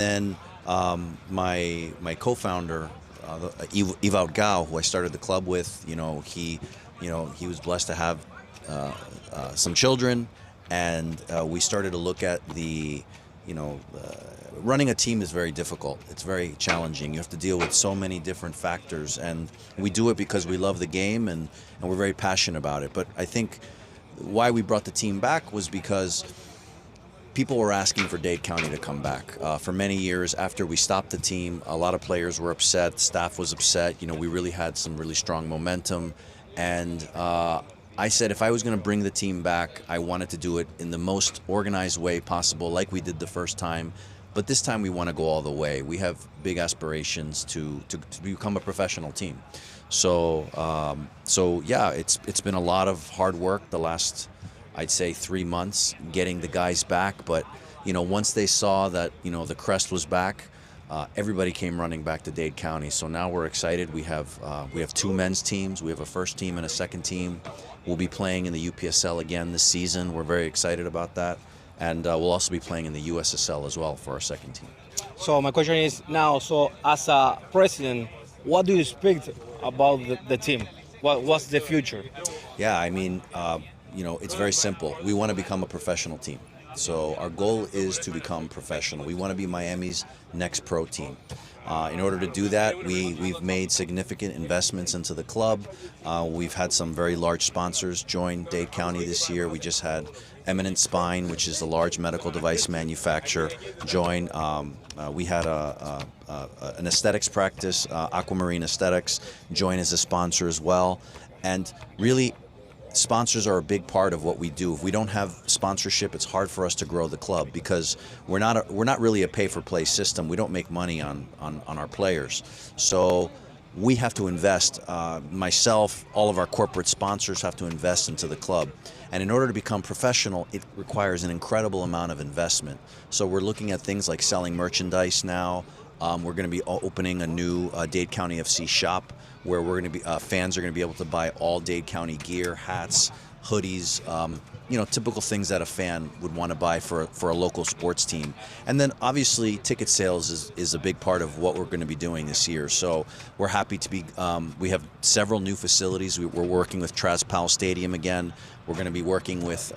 Then my co-founder, Ewout Gao, who I started the club with, he was blessed to have some children, and we started to look at you know, uh, running a team is very difficult. It's very challenging. You have to deal with so many different factors, and we do it because we love the game and we're very passionate about it. But I think why we brought the team back was because people were asking for Dade County to come back. For many years after we stopped the team, a lot of players were upset, staff was upset. We really had some really strong momentum. And I said if I was going to bring the team back, I wanted to do it in the most organized way possible, like we did the first time. But this time we want to go all the way. We have big aspirations to become a professional team. So yeah, it's been a lot of hard work the last, I'd say, 3 months getting the guys back. But once they saw that the crest was back, everybody came running back to Dade County. So now we're excited. We have 2 men's teams. We have a first team and a second team. We'll be playing in the UPSL again this season. We're very excited about that, and we'll also be playing in the USSL as well for our second team. So my question is now, so as a president, what do you expect about the team? What's the future? Yeah, I mean, it's very simple. We want to become a professional team. So our goal is to become professional. We want to be Miami's next pro team. In order to do that, we've made significant investments into the club. We've had some very large sponsors join Dade County this year. We just had Eminent Spine, which is a large medical device manufacturer, join. We had an aesthetics practice, Aquamarine Aesthetics, join as a sponsor as well. And really, sponsors are a big part of what we do. If we don't have sponsorship, it's hard for us to grow the club because we're not really a pay-for-play system. We don't make money on our players. So we have to invest. Myself, all of our corporate sponsors have to invest into the club. And in order to become professional, it requires an incredible amount of investment. So we're looking at things like selling merchandise now. We're going to be opening a new Dade County FC shop where we're going to be fans are going to be able to buy all Dade County gear, hats, hoodies, typical things that a fan would want to buy for a local sports team. And then obviously ticket sales is a big part of what we're going to be doing this year. So we're happy to be. We have several new facilities. We're working with Traz Powell Stadium again. We're going to be working with.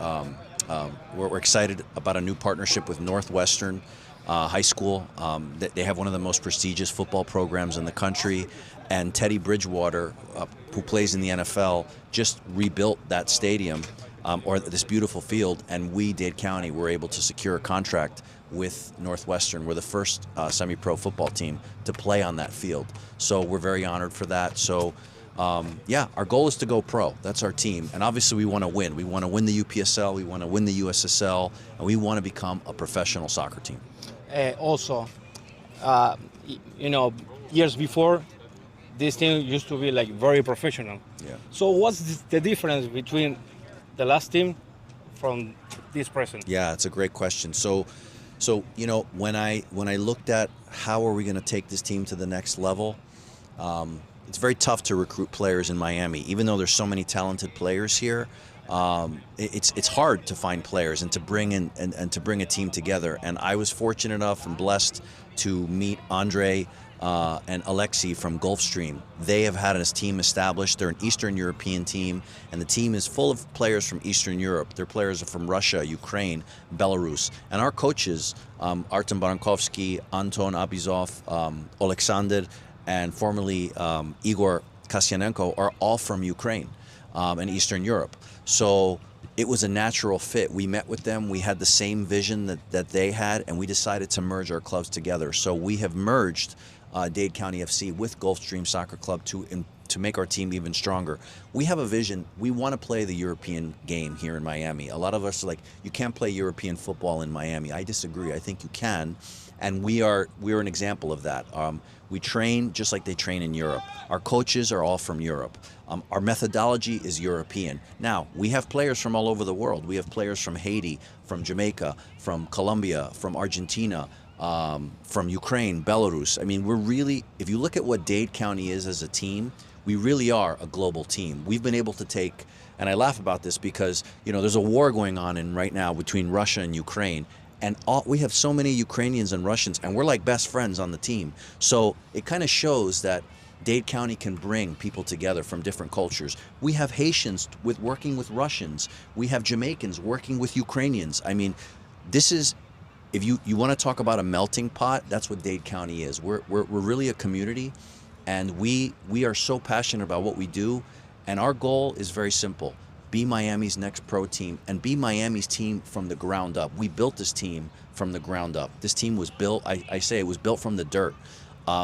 We're excited about a new partnership with Northwestern High School. They have one of the most prestigious football programs in the country, and Teddy Bridgewater, who plays in the NFL, just rebuilt that stadium, or this beautiful field, and we, Dade County, were able to secure a contract with Northwestern. We're the first semi-pro football team to play on that field, so we're very honored for that. So yeah, our goal is to go pro. That's our team, and obviously we want to win. We want to win the UPSL, we want to win the USSL, and we want to become a professional soccer team. Also, years before, this team used to be like very professional. Yeah. So what's the difference between the last team from this present? Yeah, it's a great question. So when I looked at how are we going to take this team to the next level, it's very tough to recruit players in Miami. Even though there's so many talented players here, it's hard to find players and to bring in and to bring a team together. And I was fortunate enough and blessed to meet Andre and Alexi from Gulfstream. They have had a team established. They're an Eastern European team, and the team is full of players from Eastern Europe. Their players are from Russia, Ukraine, Belarus. And our coaches, Artem Barankovsky, Anton Abizov, Alexander, and formerly Igor Kasyanenko are all from Ukraine and Eastern Europe. So it was a natural fit. We met with them. We had the same vision that they had, and we decided to merge our clubs together. So we have merged Dade County FC with Gulfstream Soccer Club to make our team even stronger. We have a vision. We want to play the European game here in Miami. A lot of us are like, you can't play European football in Miami. I disagree. I think you can, and we're an example of that. We train just like they train in Europe. Our coaches are all from Europe. Our methodology is European. Now, we have players from all over the world. We have players from Haiti, from Jamaica, from Colombia, from Argentina, from Ukraine, Belarus. I mean, if you look at what Dade County is as a team, we really are a global team. We've been able to take, and I laugh about this because, there's a war going on right now between Russia and Ukraine, and we have so many Ukrainians and Russians, and we're like best friends on the team. So it kind of shows that Dade County can bring people together from different cultures. We have Haitians working with Russians. We have Jamaicans working with Ukrainians. I mean, this is, if you want to talk about a melting pot, that's what Dade County is. We're really a community, and we are so passionate about what we do, and our goal is very simple. Be Miami's next pro team, and be Miami's team from the ground up. We built this team from the ground up. This team was built, I say it was built from the dirt.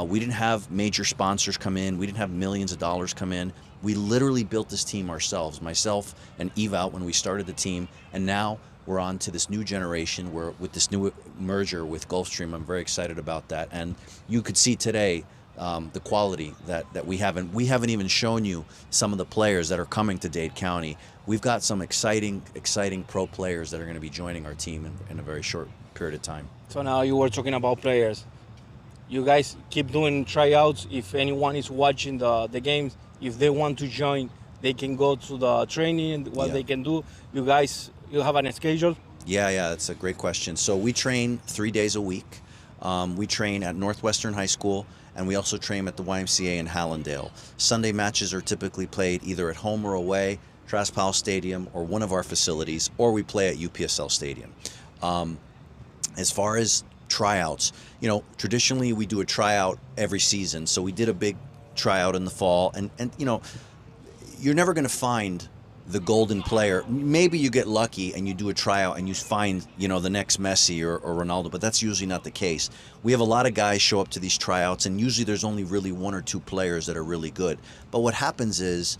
We didn't have major sponsors come in. We didn't have millions of dollars come in. We literally built this team ourselves, myself and Eval when we started the team, and now we're on to this new generation where with this new merger with Gulfstream. I'm very excited about that, and you could see today the quality that we have, and we haven't even shown you some of the players that are coming to Dade County. We've got some exciting pro players that are going to be joining our team in a very short period of time. So now you were talking about players. You guys keep doing tryouts. If anyone is watching the games, if they want to join, they can go to the training, what they can do. You guys, you have a schedule? Yeah, that's a great question. So we train 3 days a week. We train at Northwestern High School, and we also train at the YMCA in Hallandale. Sunday matches are typically played either at home or away, Trask Powell Stadium or one of our facilities, or we play at UPSL Stadium. As far as tryouts, traditionally we do a tryout every season. So we did a big tryout in the fall, and you're never going to find the golden player. Maybe you get lucky and you do a tryout and you find, the next Messi or Ronaldo, but that's usually not the case. We have a lot of guys show up to these tryouts, and usually there's only really one or two players that are really good. But what happens is,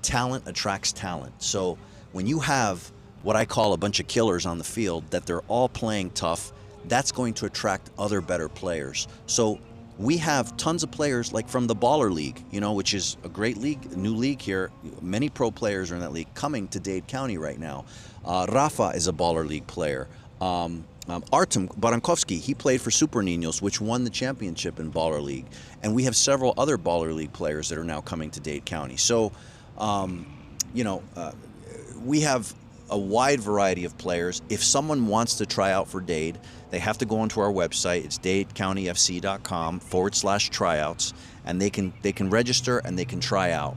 talent attracts talent. So when you have what I call a bunch of killers on the field, that they're all playing tough, that's going to attract other better players. So we have tons of players like from the Baller League, which is a great league, a new league here. Many pro players are in that league coming to Dade County right now. Rafa is a Baller League player. Artem Barankovsky, he played for Super Niños, which won the championship in Baller League. And we have several other Baller League players that are now coming to Dade County. So, we have a wide variety of players. If someone wants to try out for Dade, they have to go onto our website. It's dadecountyfc.com/tryouts, and they can register and they can try out.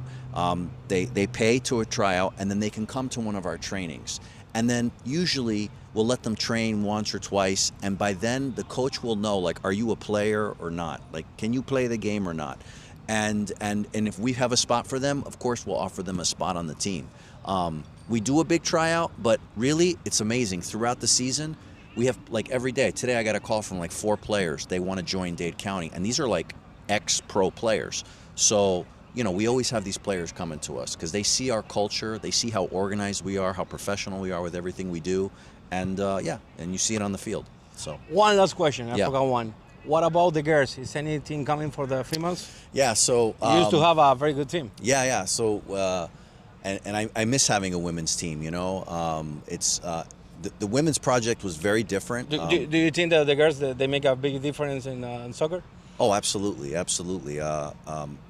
They pay to a tryout, and then they can come to one of our trainings. And then usually we'll let them train once or twice, and by then the coach will know, like, are you a player or not? Like, can you play the game or not? And if we have a spot for them, of course we'll offer them a spot on the team. We do a big tryout, but really it's amazing. Throughout the season, we have, like, every day. Today I got a call from like 4 players. They want to join Dade County, and these are like ex-pro players. So, we always have these players coming to us because they see our culture, they see how organized we are, how professional we are with everything we do, and and you see it on the field. So one last question, I forgot one. What about the girls? Is anything coming for the females? Yeah, so you used to have a very good team. Yeah. So I miss having a women's team. It's the women's project was very different. Do you think that the girls they make a big difference in soccer? Oh, absolutely.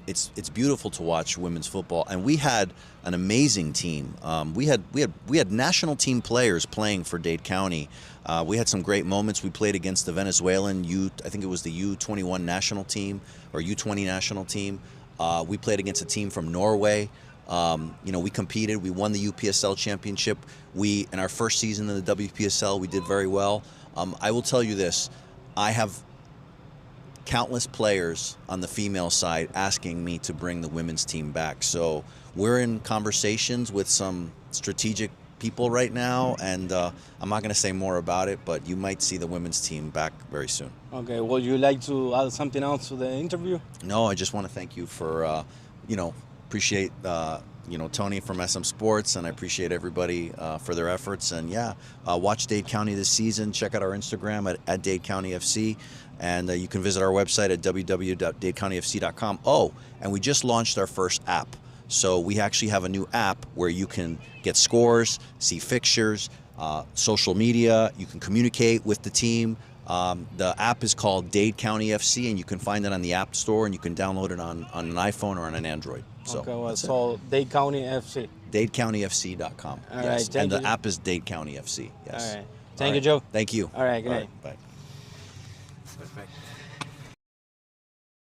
It's beautiful to watch women's football, and we had an amazing team. We had national team players playing for Dade County. We had some great moments. We played against the Venezuelan I think it was the U21 national team or U20 national team. We played against a team from Norway. We competed. We won the UPSL championship. In our first season in the WPSL, we did very well. I will tell you this: I have countless players on the female side asking me to bring the women's team back. So we're in conversations with some strategic people right now, and I'm not going to say more about it, but you might see the women's team back very soon. Okay. Would you like to add something else to the interview? No, I just want to thank you for, appreciate, Tony from SM Sports, and I appreciate everybody for their efforts. And watch Dade County this season. Check out our Instagram at Dade County FC. And you can visit our website at www.dadecountyfc.com. Oh, and we just launched our first app. So we actually have a new app where you can get scores, see fixtures, social media. You can communicate with the team. The app is called Dade County FC, and you can find it on the App Store, and you can download it on an iPhone or on an Android. So okay, well, it's called Dade County FC. DadeCountyFC.com. All yes. right, and the app is Dade County FC. Yes. All right. Thank All you, right. Joe. Thank you. All right, good All night. right, bye. Perfect.